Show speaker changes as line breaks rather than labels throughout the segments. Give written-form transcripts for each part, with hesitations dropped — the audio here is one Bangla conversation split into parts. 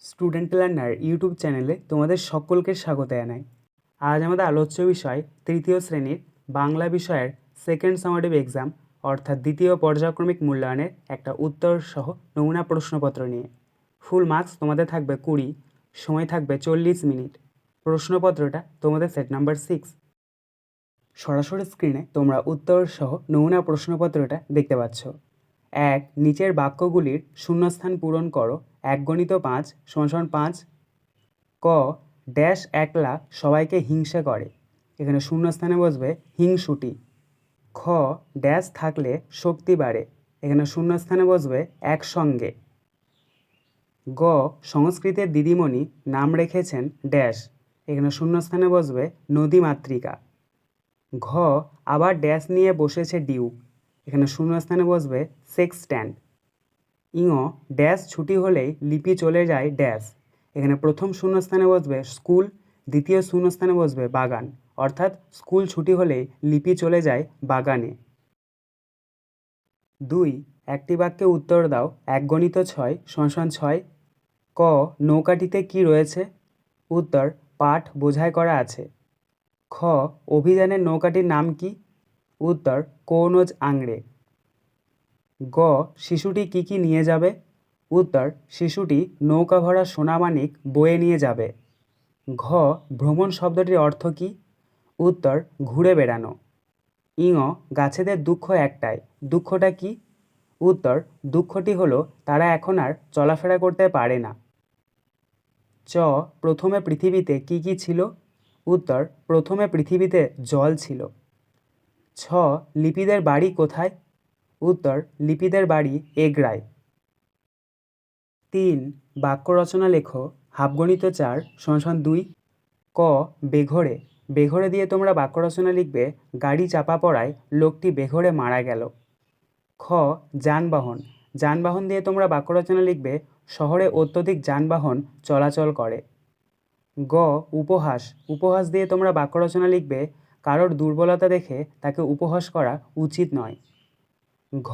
স্টুডেন্ট লার্নার ইউটিউব চ্যানেলে তোমাদের সকলকে স্বাগত জানাই। আজ আমাদের আলোচ্য বিষয় তৃতীয় শ্রেণীর বাংলা বিষয়ের সেকেন্ড সামারেটিভ এক্সাম অর্থাৎ দ্বিতীয় পর্যায়ক্রমিক মূল্যায়নের একটা উত্তর সহ নমুনা প্রশ্নপত্র নিয়ে। ফুল মার্কস তোমাদের থাকবে 20, সময় থাকবে 40 মিনিট। প্রশ্নপত্রটা তোমাদের সেট নাম্বার 6। সরাসরি স্ক্রিনে তোমরা উত্তর সহ নমুনা প্রশ্নপত্রটা দেখতে পাচ্ছ। 1. নিচের বাক্যগুলির শূন্যস্থান পূরণ করো। 1 × 5 = 5। ক ড্যাশ একলা সবাইকে হিংসে করে, এখানে শূন্যস্থানে বসবে হিংসুটি। খ ড্যাশ থাকলে শক্তি বাড়ে, এখানে শূন্যস্থানে বসবে একসঙ্গে। গ সংস্কৃতের দিদিমণি নাম রেখেছেন ড্যাশ, এখানে শূন্যস্থানে বসবে নদীমাতৃকা। ঘ আবার ড্যাশ নিয়ে বসেছে ডিউক, এখানে শূন্যস্থানে বসবে সেক্সট্যান্ট। ইঙ ড্যাশ ছুটি হলেই লিপি চলে যায় ড্যাশ, এখানে প্রথম শূন্যস্থানে বসবে স্কুল, দ্বিতীয় শূন্যস্থানে বসবে বাগান, অর্থাৎ স্কুল ছুটি হলেই লিপি চলে যায় বাগানে। 2. একটি বাক্যে উত্তর দাও। 1 × 6 = 6। ক নৌকাটিতে কি রয়েছে? উত্তর পাট বোঝাই করা আছে। খ অভিযানের নৌকাটির নাম কি? উত্তর কৌনজ আংড়ে। গ শিশুটি কি কি নিয়ে যাবে? উত্তর শিশুটি নৌকা ভরা সোনামানিক বয়ে নিয়ে যাবে। ঘ ভ্রমণ শব্দটির অর্থ কী? উত্তর ঘুরে বেড়ানো। ইঙ গাছেদের দুঃখ একটাই, দুঃখটা কি? উত্তর দুঃখটি হলো তারা এখন আর চলাফেরা করতে পারে না। চ প্রথমে পৃথিবীতে কি কি ছিল? উত্তর প্রথমে পৃথিবীতে জল ছিল। ছ লিপিদের বাড়ি কোথায়? উত্তর লিপিদের বাড়ি এগরায়। 3. বাক্য রচনা লেখো। হাফগণিত 4 = 2। ক বেঘোরে, বেঘোরে দিয়ে তোমরা বাক্য রচনা লিখবে গাড়ি চাপা পড়ায় লোকটি বেঘোরে মারা গেল। খ যানবাহন, যানবাহন দিয়ে তোমরা বাক্য রচনা লিখবে শহরে অত্যধিক যানবাহন চলাচল করে। গ উপহাস, উপহাস দিয়ে তোমরা বাক্য রচনা লিখবে কারোর দুর্বলতা দেখে তাকে উপহাস করা উচিত নয়। ঘ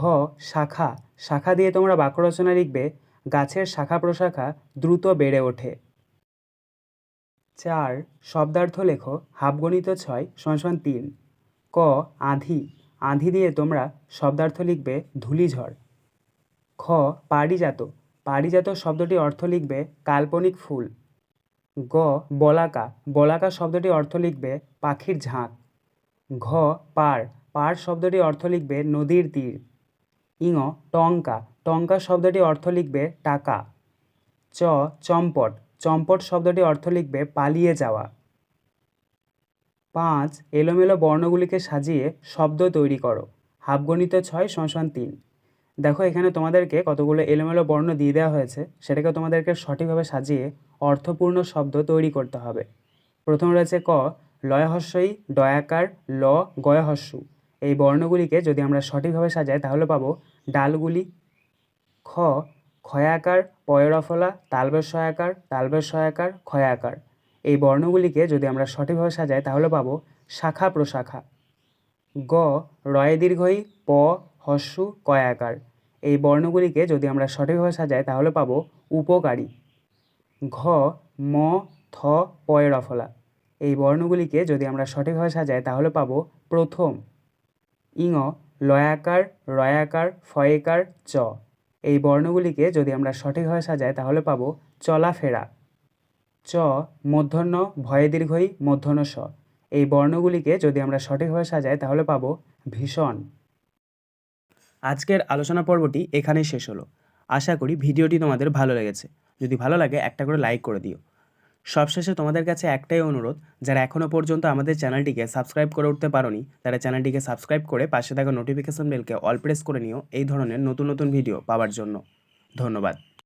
শাখা, শাখা দিয়ে তোমরা বাক্য রচনা লিখবে গাছের শাখা প্রশাখা দ্রুত বেড়ে ওঠে। 4. শব্দার্থ লেখো। হাফগণিত 6 = 3। ক আঁধি, আঁধি দিয়ে তোমরা শব্দার্থ লিখবে ধূলিঝড়। খ পারিজাত, পারিজাত শব্দটি অর্থ লিখবে কাল্পনিক ফুল। গ বলাকা, বলাকা শব্দটি অর্থ লিখবে পাখির ঝাঁক। ঘ পার, পার শব্দটি অর্থ লিখবে নদীর তীর। ইঙ টঙ্কা, টঙ্কা শব্দটি অর্থ লিখবে টাকা। চ চম্পট, চম্পট শব্দটি অর্থ লিখবে পালিয়ে যাওয়া। 5. এলোমেলো বর্ণগুলিকে সাজিয়ে শব্দ তৈরি করো। হাফগণিত 6 = 3। দেখো এখানে তোমাদেরকে কতগুলো এলোমেলো বর্ণ দিয়ে দেওয়া হয়েছে, সেটাকে তোমাদেরকে সঠিকভাবে সাজিয়ে অর্থপূর্ণ শব্দ তৈরি করতে হবে। প্রথম রয়েছে ক লয় হস্যই ডয়াকার ল গয় হস্যু, এই বর্ণগুলিকে যদি আমরা সঠিকভাবে সাজাই তাহলে পাবো ডালগুলি। খ ক্ষয়াকার পয়রফলা তালবের সয়াকার তালবের সয়াকার ক্ষয়াকার, এই বর্ণগুলিকে যদি আমরা সঠিকভাবে সাজাই তাহলে পাবো শাখা প্রশাখা। গ রয়ে দীর্ঘই প হস্যু কয়াকার, এই বর্ণগুলিকে যদি আমরা সঠিকভাবে সাজাই তাহলে পাবো উপকারী। ঘ ম থ পয়রফলা, এই বর্ণগুলিকে যদি আমরা সঠিকভাবে সাজাই তাহলে পাবো প্রথম। ইঙ লয়াকার রয়াকার ফয়েকার চ, এই বর্ণগুলিকে যদি আমরা সঠিকভাবে সাজাই তাহলে পাবো চলাফেরা। চ মূর্ধন্য ভয়ে দীর্ঘই মূর্ধন্য স, এই বর্ণগুলিকে যদি আমরা সঠিকভাবে সাজাই তাহলে পাবো ভীষণ। আজকের আলোচনা পর্বটি এখানেই শেষ হলো। আশা করি ভিডিওটি তোমাদের ভালো লেগেছে। যদি ভালো লাগে একটা করে লাইক করে দিও। সবশেষে তোমাদের কাছে একটাই অনুরোধ, যারা এখনও পর্যন্ত আমাদের চ্যানেলটিকে সাবস্ক্রাইব করে উঠতে পারোনি তারা চ্যানেলটিকে সাবস্ক্রাইব করে পাশে থাকা নোটিফিকেশন বেলকে অল প্রেস করে নিও এই ধরনের নতুন নতুন ভিডিও পাওয়ার জন্য। ধন্যবাদ।